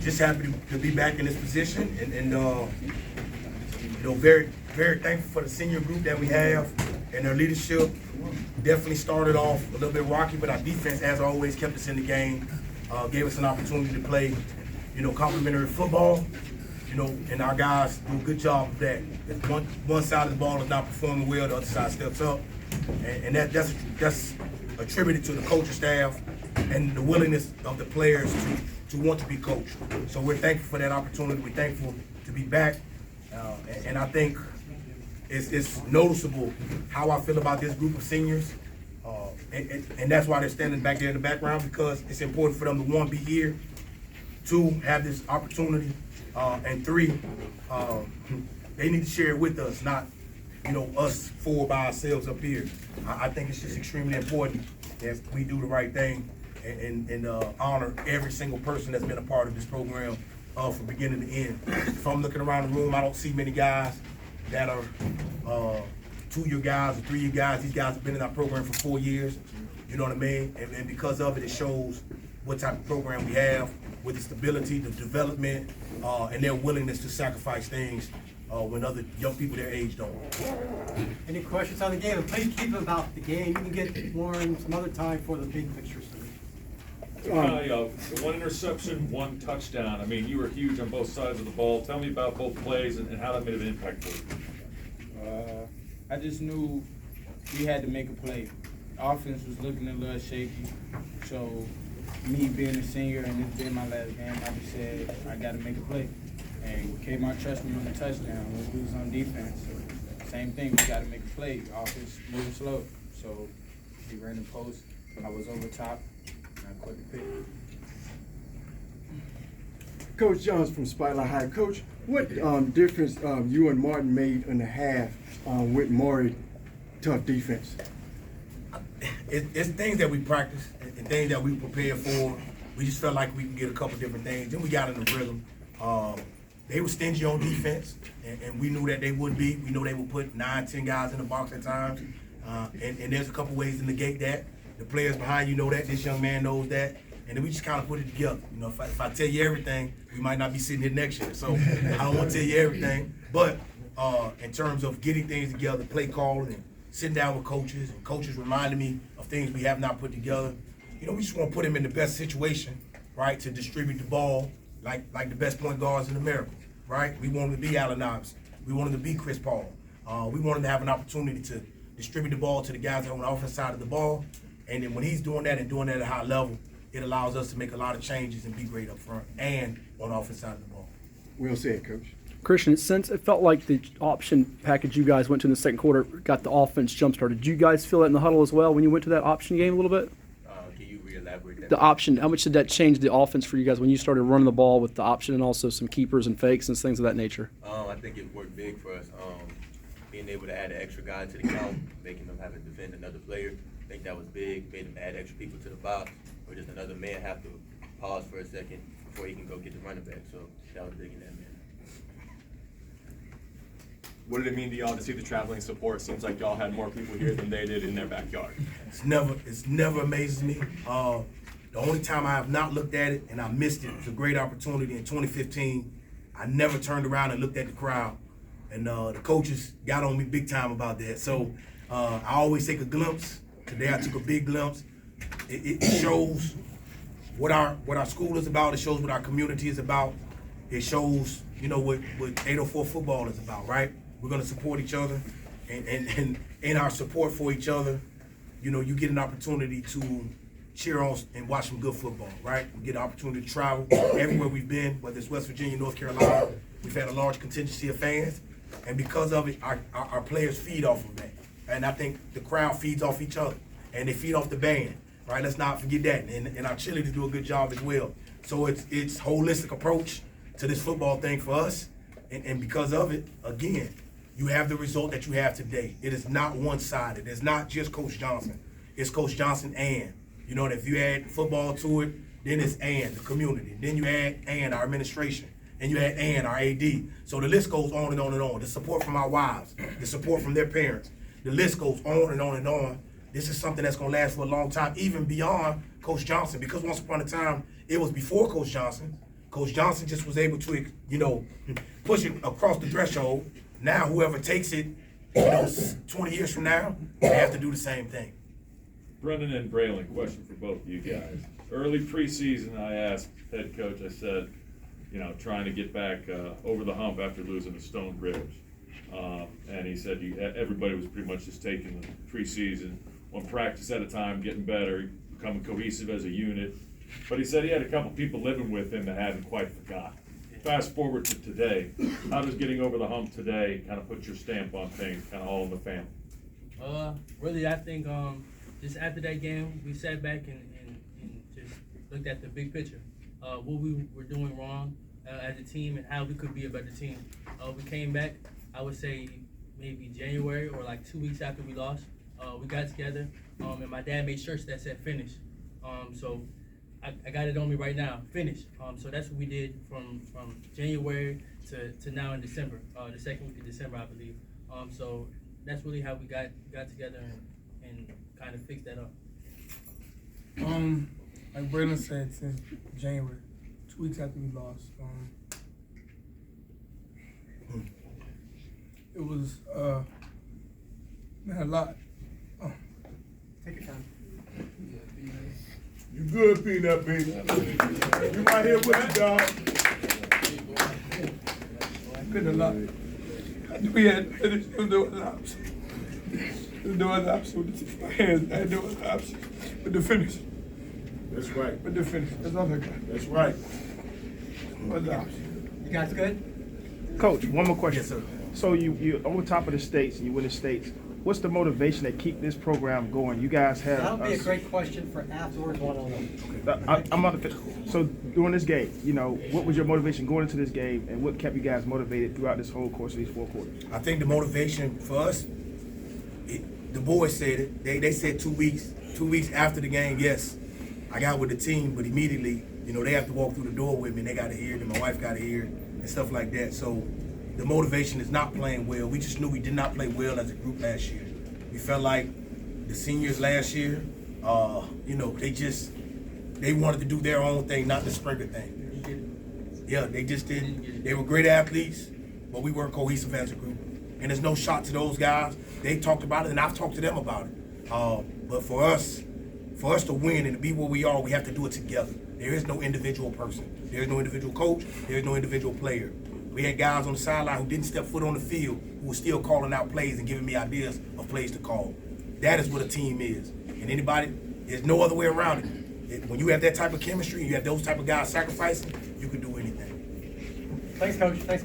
just happy to be back in this position, and very, very thankful for the senior group that we have and their leadership. Definitely started off a little bit rocky, but our defense, as always, kept us in the game, gave us an opportunity to play, complimentary football, and our guys do a good job of that. If one side of the ball is not performing well, the other side steps up, and that's attributed to the coaching staff and the willingness of the players to want to be coached. So we're thankful for that opportunity. We're thankful to be back, and I think it's noticeable how I feel about this group of seniors, and that's why they're standing back there in the background, because it's important for them to, one, be here, two, have this opportunity, and three, they need to share it with us, not us four by ourselves up here. I think it's just extremely important that we do the right thing and honor every single person that's been a part of this program from beginning to end. If I'm looking around the room, I don't see many guys that are 2-year guys or 3-year guys. These guys have been in our program for 4 years, you know what I mean? And because of it, it shows what type of program we have, with the stability, the development, and their willingness to sacrifice things when other young people their age don't. Any questions on the game? And please keep them about the game. You can get Warren some other time for the big picture stuff. One interception, one touchdown. I mean, you were huge on both sides of the ball. Tell me about both plays and how that made an impact for you. I just knew we had to make a play. Offense was looking a little shaky, so me being a senior and this being my last game, I just said I got to make a play. And Kmart trusted me on the touchdown. We was on defense. So same thing, we got to make a play. Offense moving slow, so he ran the post. I was over top. I caught the pick. Coach Johns from Spotlight High. Coach, what difference you and Martin made in the half with Maury tough defense? It's things that we practice and things that we prepare for. We just felt like we can get a couple different things. Then we got in the rhythm. They were stingy on defense, and we knew that they would be. We know they would put 9, 10 guys in the box at times. And there's a couple ways to negate that. The players behind you know that. This young man knows that. And then we just kind of put it together. If I tell you everything, we might not be sitting here next year. So I don't want to tell you everything. But in terms of getting things together, play calling, and sitting down with coaches, and coaches reminding me of things we have not put together, we just want to put them in the best situation, right, to distribute the ball like the best point guards in America, right? We want them to be Allen Iverson. We want them to be Chris Paul. We want them to have an opportunity to distribute the ball to the guys on the offensive side of the ball. And then when he's doing that and doing that at a high level, it allows us to make a lot of changes and be great up front and on the offensive side of the ball. Well said, Coach. Christian, since it felt like the option package you guys went to in the second quarter got the offense jump-started, did you guys feel that in the huddle as well when you went to that option game a little bit? Can you re-elaborate that? The option, how much did that change the offense for you guys when you started running the ball with the option and also some keepers and fakes and things of that nature? I think it worked big for us. Being able to add an extra guy to the count, making them have to defend another player, I think that was big. Made them add extra people to the box, or just another man have to pause for a second before he can go get the running back. So that was big in that man. What did it mean to y'all to see the traveling support? Seems like y'all had more people here than they did in their backyard. It's never amazes me. The only time I have not looked at it and I missed it, it was a great opportunity in 2015. I never turned around and looked at the crowd, and the coaches got on me big time about that. So I always take a glimpse. Today I took a big glimpse. It shows what our school is about. It shows what our community is about. It shows what 804 football is about, right? We're going to support each other, and in our support for each other, you get an opportunity to cheer on and watch some good football, right? We get an opportunity to travel everywhere we've been, whether it's West Virginia, North Carolina. We've had a large contingency of fans, and because of it, our players feed off of that. And I think the crowd feeds off each other, and they feed off the band, right? Let's not forget that. And our cheerleaders do a good job as well. So it's holistic approach to this football thing for us, and because of it, again, you have the result that you have today. It is not one-sided. It's not just Coach Johnson. It's Coach Johnson and. If you add football to it, then it's and, the community. Then you add and, our administration. And you add and, our AD. So the list goes on and on and on. The support from our wives, the support from their parents. The list goes on and on and on. This is something that's going to last for a long time, even beyond Coach Johnson, because once upon a time, it was before Coach Johnson. Coach Johnson just was able to, push it across the threshold. Now whoever takes it, 20 years from now, they have to do the same thing. Brendan and Braylon, question for both of you guys. Early preseason, I asked head coach, I said, trying to get back over the hump after losing to Stone Bridge. And he said everybody was pretty much just taking the preseason, one practice at a time, getting better, becoming cohesive as a unit. But he said he had a couple people living with him that hadn't quite forgot. Fast forward to today, how does getting over the hump today kind of put your stamp on things, kind of all in the family? Really, I think just after that game, we sat back and just looked at the big picture, what we were doing wrong as a team and how we could be a better team. We came back, I would say maybe January or like 2 weeks after we lost. We got together, and my dad made shirts that said finish. So I got it on me right now, finish. So that's what we did from January to now in December, the second week of December, I believe. So that's really how we got together and kind of fixed that up. Like Braylon said, since January, 2 weeks after we lost, it was a lot. Take your time. You good, Peanut baby? You right here with me, dog. Been a lot. We had no other option. There's no other option with my hands. I had no other option but the finish. That's right. But the finish. That's all I got. That's right. No other option. You guys good? Coach, one more question. Yes, sir. So you on top of the states and you win the states. What's the motivation that keep this program going? You guys have. That would be a great question for afterwards one-on-one. I'm about to. So during this game, what was your motivation going into this game, and what kept you guys motivated throughout this whole course of these 4 quarters? I think the motivation for us, the boys said it. They said 2 weeks. 2 weeks after the game, yes, I got with the team, but immediately, they have to walk through the door with me, and they got to hear it, and my wife got to hear it, and stuff like that. So the motivation is not playing well. We just knew we did not play well as a group last year. We felt like the seniors last year, they wanted to do their own thing, not the Springer thing. Yeah, they just didn't. They were great athletes, but we weren't cohesive as a group. And there's no shot to those guys. They talked about it, and I've talked to them about it. But for us to win and to be where we are, we have to do it together. There is no individual person. There is no individual coach. There is no individual player. We had guys on the sideline who didn't step foot on the field who were still calling out plays and giving me ideas of plays to call. That is what a team is. And there's no other way around it. When you have that type of chemistry, you have those type of guys sacrificing, you can do anything. Thanks, Coach. Thanks, guys.